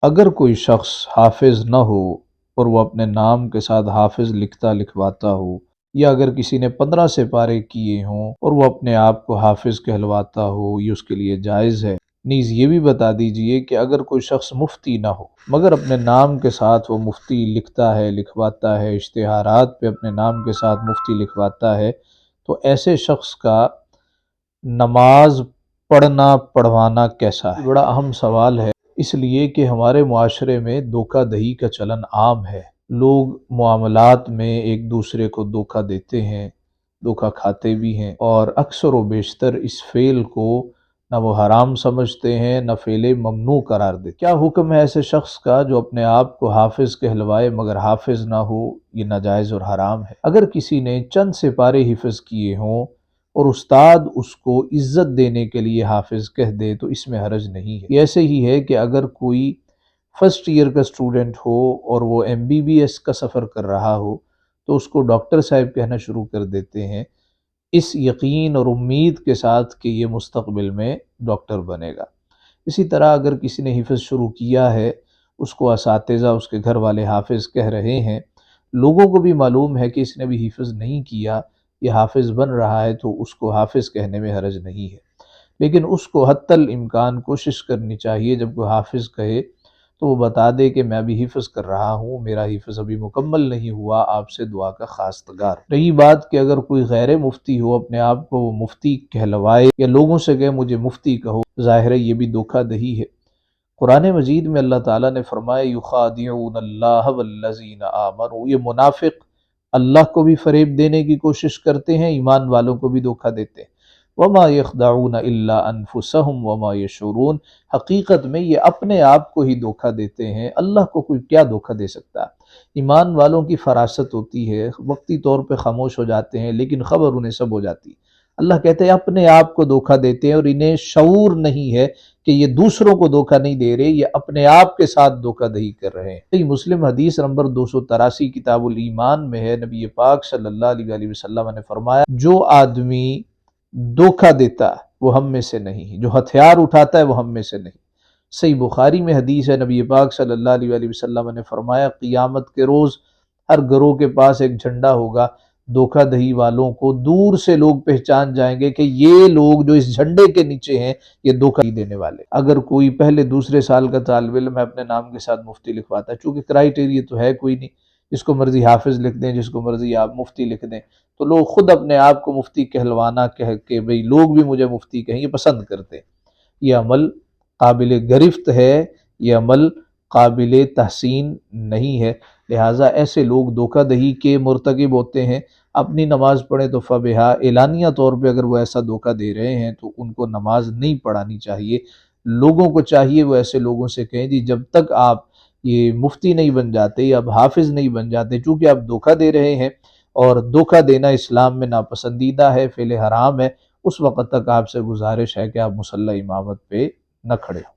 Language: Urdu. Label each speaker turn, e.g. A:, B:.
A: اگر کوئی شخص حافظ نہ ہو اور وہ اپنے نام کے ساتھ حافظ لکھتا لکھواتا ہو، یا اگر کسی نے 15 سپارے کیے ہوں اور وہ اپنے آپ کو حافظ کہلواتا ہو، یہ اس کے لیے جائز ہے۔ نیز یہ بھی بتا دیجئے کہ اگر کوئی شخص مفتی نہ ہو مگر اپنے نام کے ساتھ وہ مفتی لکھتا ہے لکھواتا ہے، اشتہارات پہ اپنے نام کے ساتھ مفتی لکھواتا ہے، تو ایسے شخص کا نماز پڑھنا پڑھوانا کیسا ہے؟ بڑا اہم سوال ہے، اس لیے کہ ہمارے معاشرے میں دھوکہ دہی کا چلن عام ہے۔ لوگ معاملات میں ایک دوسرے کو دھوکہ دیتے ہیں، دھوکہ کھاتے بھی ہیں، اور اکثر و بیشتر اس فعل کو نہ وہ حرام سمجھتے ہیں نہ فعل ممنوع قرار دیتے۔ کیا حکم ہے ایسے شخص کا جو اپنے آپ کو حافظ کہلوائے مگر حافظ نہ ہو؟ یہ ناجائز اور حرام ہے۔ اگر کسی نے چند سپارے حفظ کیے ہوں اور استاد اس کو عزت دینے کے لیے حافظ کہہ دے تو اس میں حرج نہیں ہے۔ یہ ایسے ہی ہے کہ اگر کوئی فرسٹ ایئر کا اسٹوڈنٹ ہو اور وہ MBBS کا سفر کر رہا ہو تو اس کو ڈاکٹر صاحب کہنا شروع کر دیتے ہیں، اس یقین اور امید کے ساتھ کہ یہ مستقبل میں ڈاکٹر بنے گا۔ اسی طرح اگر کسی نے حفظ شروع کیا ہے، اس کو اساتذہ اس کے گھر والے حافظ کہہ رہے ہیں، لوگوں کو بھی معلوم ہے کہ اس نے بھی حفظ نہیں کیا، یہ حافظ بن رہا ہے، تو اس کو حافظ کہنے میں حرج نہیں ہے۔ لیکن اس کو حتی الامکان کوشش کرنی چاہیے جب کوئی حافظ کہے تو وہ بتا دے کہ میں ابھی حفظ کر رہا ہوں، میرا حفظ ابھی مکمل نہیں ہوا، آپ سے دعا کا خواستگار۔ رہی بات کہ اگر کوئی غیر مفتی ہو اپنے آپ کو وہ مفتی کہلوائے یا لوگوں سے کہے مجھے مفتی کہو، ظاہر ہے یہ بھی دھوکہ دہی ہے۔ قرآن مجید میں اللہ تعالیٰ نے فرمایا یخادعون اللہ والذین آمنوا، یہ منافق اللہ کو بھی فریب دینے کی کوشش کرتے ہیں، ایمان والوں کو بھی دھوکہ دیتے ہیں۔ وما یخدعون الا انفسهم وما یشعرون، حقیقت میں یہ اپنے آپ کو ہی دھوکہ دیتے ہیں، اللہ کو کوئی کیا دھوکہ دے سکتا ہے۔ ایمان والوں کی فراست ہوتی ہے، وقتی طور پہ خاموش ہو جاتے ہیں لیکن خبر انہیں سب ہو جاتی ہے۔ اللہ کہتے ہیں اپنے آپ کو دھوکہ دیتے ہیں اور انہیں شعور نہیں ہے کہ یہ دوسروں کو دھوکہ نہیں دے رہے، یہ اپنے آپ کے ساتھ دھوکہ دہی کر رہے ہیں۔ یہ مسلم حدیث نمبر 283 کتاب الایمان میں ہے، نبی پاک صلی اللہ علیہ وسلم نے فرمایا جو آدمی دھوکہ دیتا ہے وہ ہم میں سے نہیں، جو ہتھیار اٹھاتا ہے وہ ہم میں سے نہیں۔ صحیح بخاری میں حدیث ہے، نبی پاک صلی اللہ علیہ وسلم نے فرمایا قیامت کے روز ہر گروہ کے پاس ایک جھنڈا ہوگا، دھوکہ دہی والوں کو دور سے لوگ پہچان جائیں گے کہ یہ لوگ جو اس جھنڈے کے نیچے ہیں یہ دھوکہ دینے والے۔ اگر کوئی پہلے دوسرے سال کا طالب علم ہے اپنے نام کے ساتھ مفتی لکھواتا ہے، چونکہ کرائیٹیریا تو ہے کوئی نہیں، جس کو مرضی حافظ لکھ دیں، جس کو مرضی آپ مفتی لکھ دیں، تو لوگ خود اپنے آپ کو مفتی کہلوانا کہہ کے بھئی لوگ بھی مجھے مفتی کہیں، یہ پسند کرتے ہیں۔ یہ عمل قابل گرفت ہے، یہ عمل قابل تحسین نہیں ہے، لہٰذا ایسے لوگ دھوکہ دہی کے مرتکب ہوتے ہیں۔ اپنی نماز پڑھیں تو فبہا، اعلانیہ طور پہ اگر وہ ایسا دھوکہ دے رہے ہیں تو ان کو نماز نہیں پڑھانی چاہیے۔ لوگوں کو چاہیے وہ ایسے لوگوں سے کہیں جی جب تک آپ یہ مفتی نہیں بن جاتے یا اب حافظ نہیں بن جاتے، چونکہ آپ دھوکہ دے رہے ہیں اور دھوکہ دینا اسلام میں ناپسندیدہ ہے، فعل حرام ہے، اس وقت تک آپ سے گزارش ہے کہ آپ مصلی امامت پہ نہ کھڑے ہوں۔